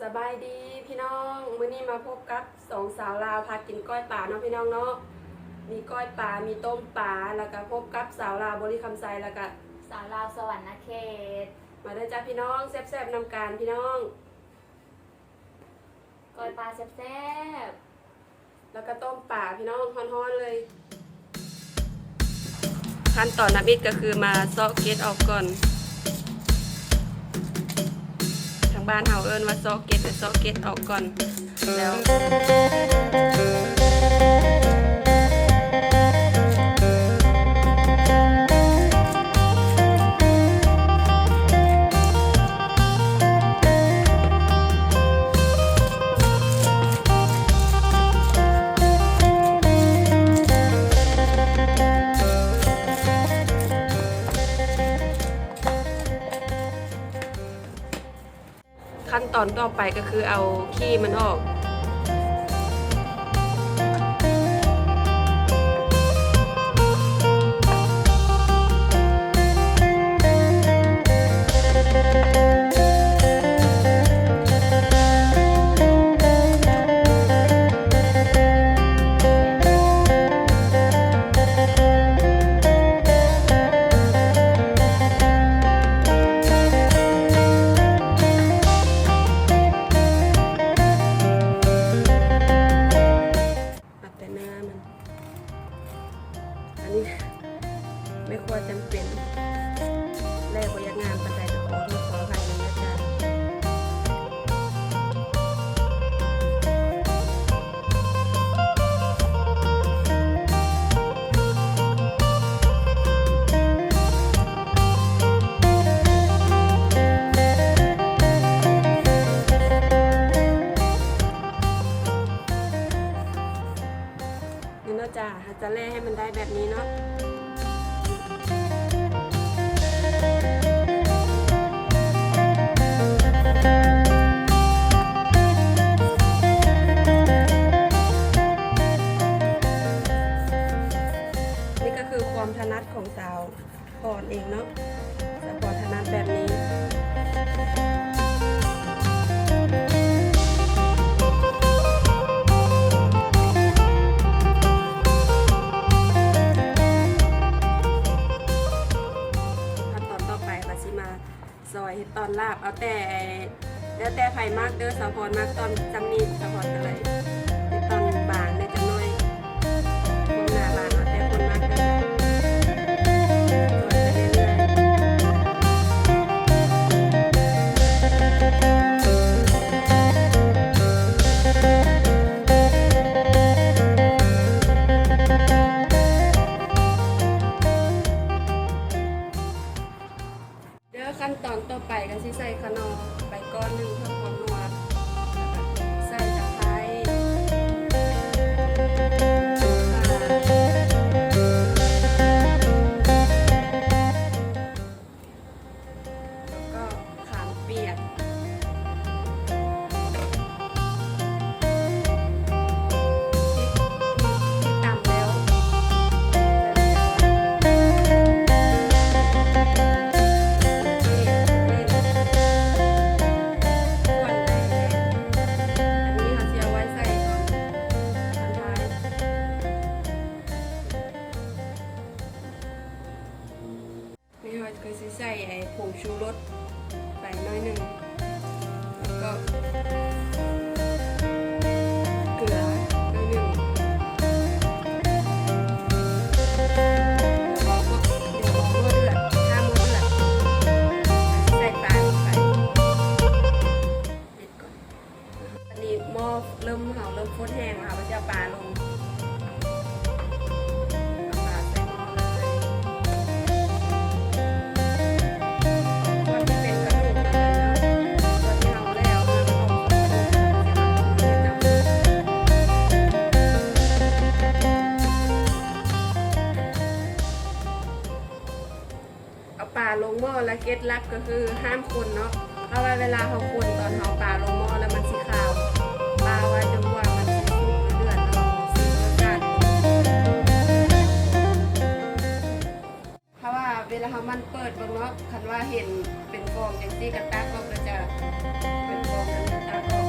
สบายดีพี่น้องมื้อนี้มาพบกับสองสาวลาวพากินก้อยป่าเนาะพี่น้องเนาะมีก้อยป่ามีต้มป่าแล้วก็พบกับสาวลาวบริคำไซแล้วก็สาวลาวสวรรค์เขตมาได้จ้าพี่น้องแซ่บๆนำการพี่น้องก้อยปลาแซ่บแล้วก็ต้มป่าพี่น้องฮ้อนๆเลยขั้นตอนน้ำอิดก็คือมาเซาะเกล็ดออกก่อนทางบ้านเฮาเอิ้นว่าเซาะเกล็ดหรือเซาะเกล็ดออกก่อนแล้วขั้นตอนต่อไปก็คือเอาขี้มันออกไม่ควรจำเป็นแรกว่ายังงามปัจจัยขอโทษขออภัยนะจ๊ะนี่เนาะจ้ะจะแล่ให้มันได้แบบนี้เนาะความถนัดของสาวพรเองเนาะสาวพรถนัดแบบนี้ขั้นตอนต่อไปก็สิมาซอยตอนลาบเอาแต่แล้วแต่ไผ่มากเด้อสาวพรมากตอนจำนี้สาวพรกันเลยตอนบางในจังน้อยคนหน้าบางเอาแต่คนมากเด้อขั้นตอนต่อไปก็สิใส่ขนมไปก้อนหนึ่งเพื่อความนัวใส่ตะไคร้แล้วก็ขามเปียกที่ตำแล้วก็จะใส่ผงชูรสไปน้อยหนึ่งแล้วก็เกลือน้อยหนึ่งเดี๋ยวหม้อเดือดถ้าหม้อเดือดใส่ปลาลงไปปิดก่อนอันนี้หม้อเริ่มข้นแห้งแล้วก็จะเอาปลาลงป่าลงหม้อและเก็ดลับก็คือห้ามคนเนาะเพราะว่าเวลาเขาคนตอนเขาป่าลงหม้อแล้วมันสีขาวปลาไว้จนกว่ามันสีสุกเดือดแล้วสีรสชาติเพราะว่าเวลาเขามันเปิดบางเนาะคันว่าเห็นเป็นฟองอย่างที่กระตักก็จะเป็นฟองกันตา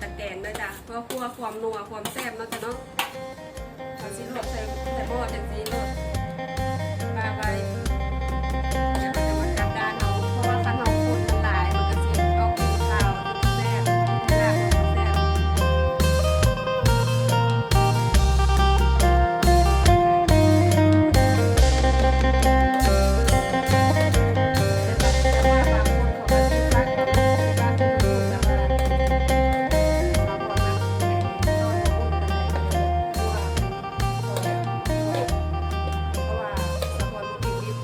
ตะแกรงด้วยจ้ะเพื่อคั่วความนัวความแซ่บเนาะจ้ะเนาะเอาสิลวกใส่หม้อจังซี่ลวกปลาไว้เดี๋ยวมันจะมากลับด้านเอาเพราะว่าคันเอาคนมันหลายมันก็สิเอากินข้าวแซ่บลาบมันก็แซ่บ แต่ว่าบางคนเขาก็สิซักบางคนสิว่าคือมันแต่ว่าเราบ่มักไอ้ตอนบ่อุ่นปานใดเพราะว่าสะพอนบ่กินดิบ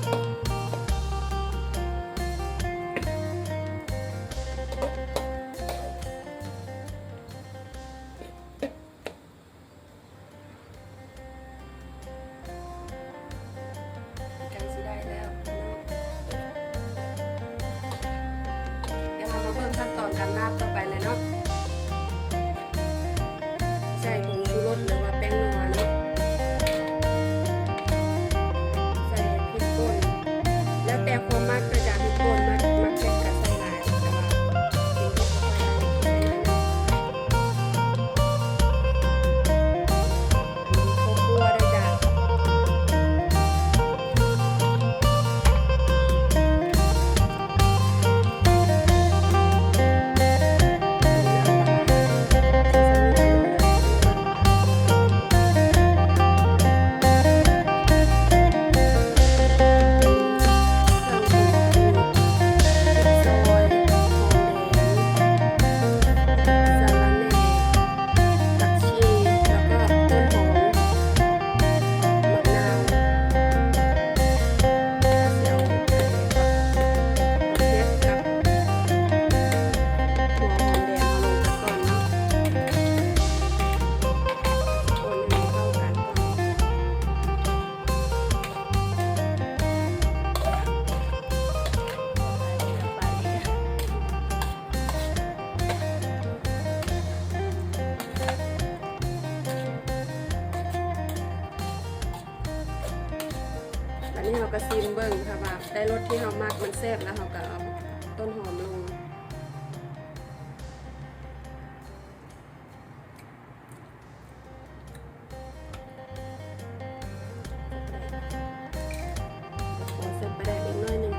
กันสิได้แล้วเนาะ เดี๋ยวเรามาเบิ่งขั้นตอนการลาบต่อไปเลยเนาะใส่ผงชูรสหรือว่าแป้งนัวเนาะใส่พริกป่นแล้วแต่ความมักก็จะพริกป่นมักเผ็ดก็ใส่หลายแต่ว่ากินเผ็ดก็ค่อยได้ใส่น้อยๆอันนี้ข้าวคั่วด้วยจ้ะอันนี้เราก็ซีมเบิ่งค่ะว่าได้รสที่เรามักมันแซ่บแล้วเราก็เอาต้นหอมลงขอเสิร์ฟไปได้อีกหน้อยหนึง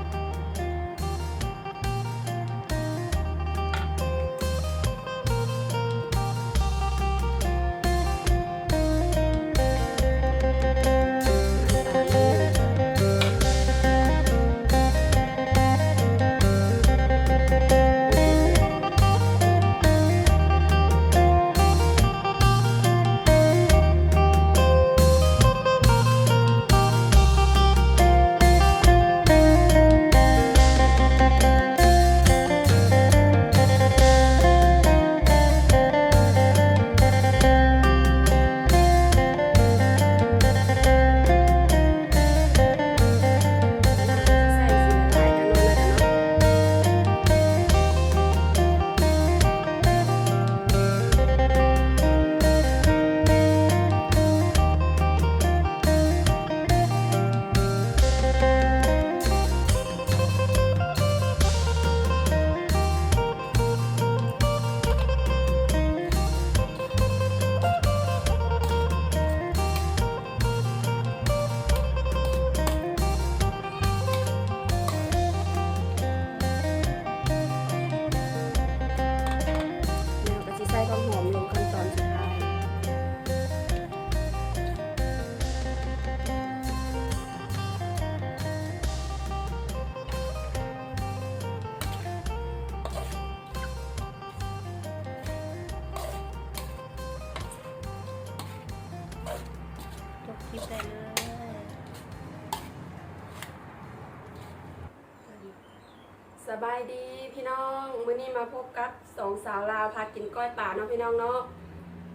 แล้วก็สิใส่ความหอมลงขั้นตอนสุดท้ายจบคลิปได้เลย สบายดีพี่น้องมื้อนี้มาพบกับสองสาวลาวพากินก้อยป่าเนาะพี่น้องเนาะ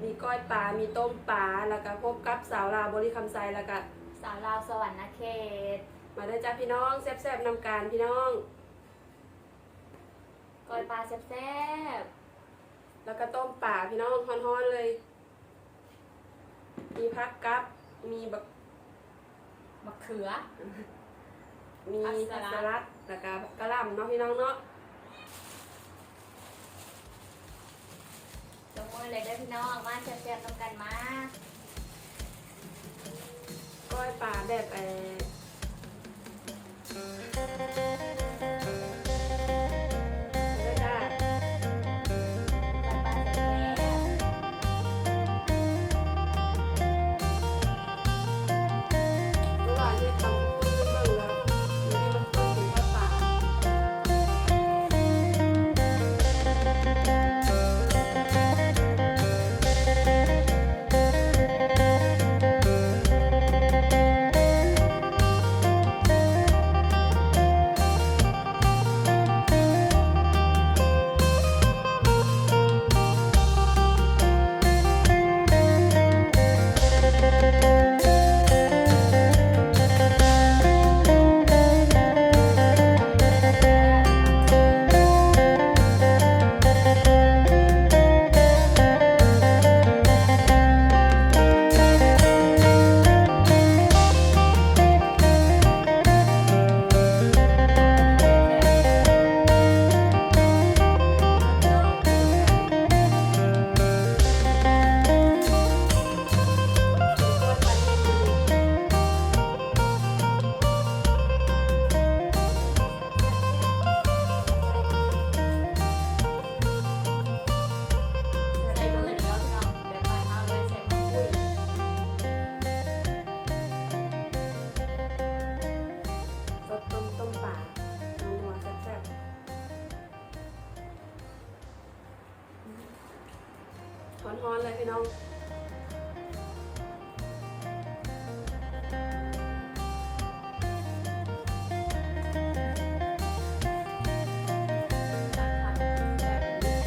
มีก้อยป่ามีต้มป่าแล้วก็พบกับสาวลาวบริคำไซแล้วก็ สาวลาวสวรรณเขต มาได้อจ้าพี่น้องแซ่บๆนำการพี่น้อง ก้อยปลาแซ่บ แล้วก็ต้มป่าพี่น้องฮ้อนๆเลย มีผักกับมีบัก ๆมะเขือ มี ผั ผั ก ก ส ส ลัด ลัดแล้วก็กะหล่ำเนาะพี่น้องเนาะ ส เลยเด้อพี่น้องมาแซ่บๆน้ำกันมา ก้อยปลาแบบเลยค่ะ ปลาแซ่บ ระหว่างที่ทำกุ้งเบิ่งแล้วอยู่ที่มันต้มถึงก้อยปลา ใส่มือเดียวพี่น้องแบบไปเอาเลยใส่มะกรูด สดต้มปลานัวๆแซ่บๆร้อนๆเลยพี่น้อง ตักผักแบบนี้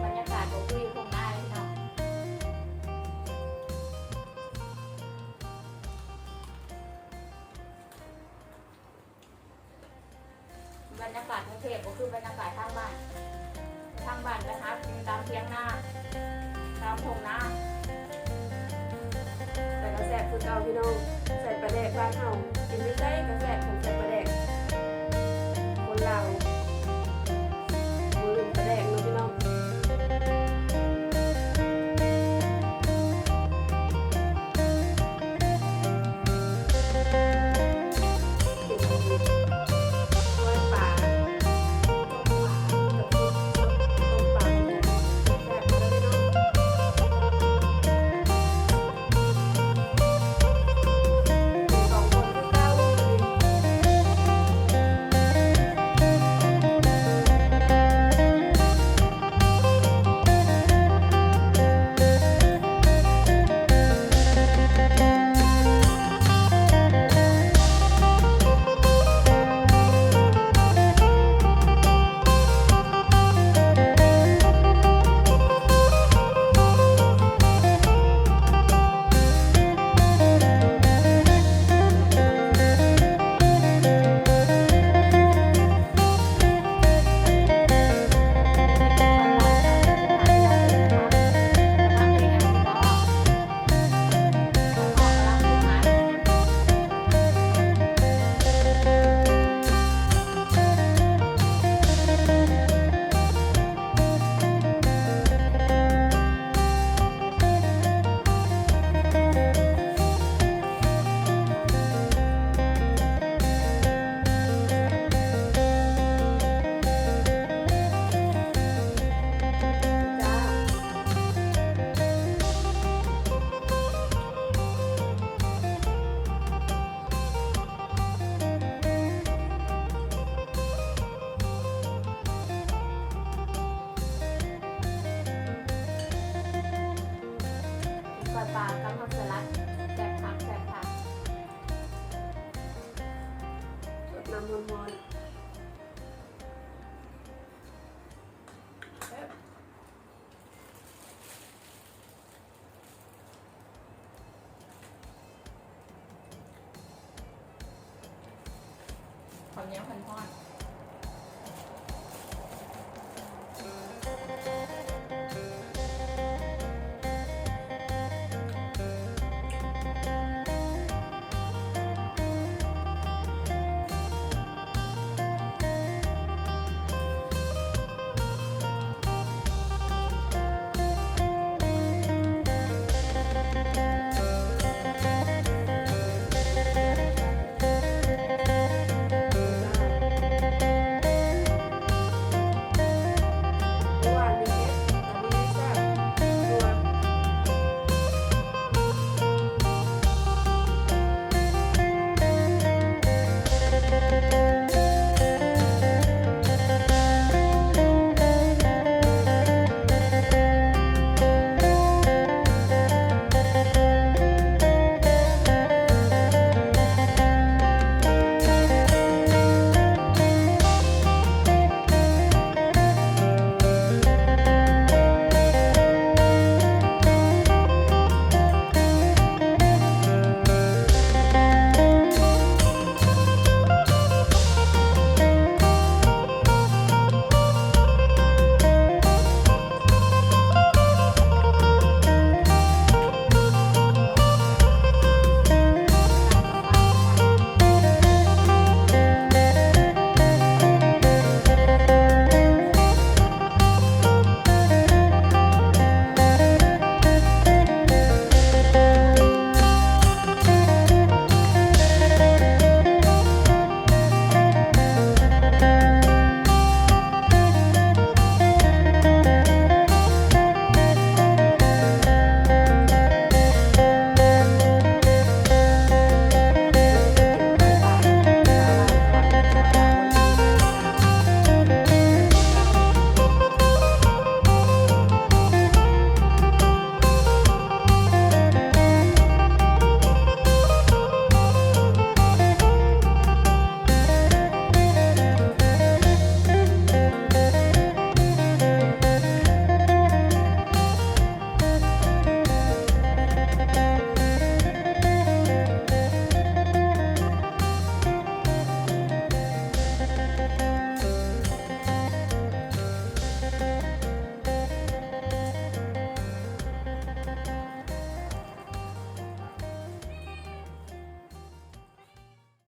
บรรยากาศบ่คืออยู่ตรงหน้าเลยพี่น้องบรรยากาศกรุงเทพก็คือบรรยากาศทางบ้านนะคะกินตามเทียงนาตามทงนา แต่กระแสคือเก่าพี่น้องใส่ปลาแดกบ้านเฮากินไม่ใช่กระแสผมใส่ปลาแดกคนลาวบ่ลืมปลาแดกเนาะพี่น้องก้อยปลาต้มปลากับซุปต้มปลาแซ่บเลยพี่น้อง สองคนคือเก้าเลย ำร้อน ขอเนี้ยพันทอด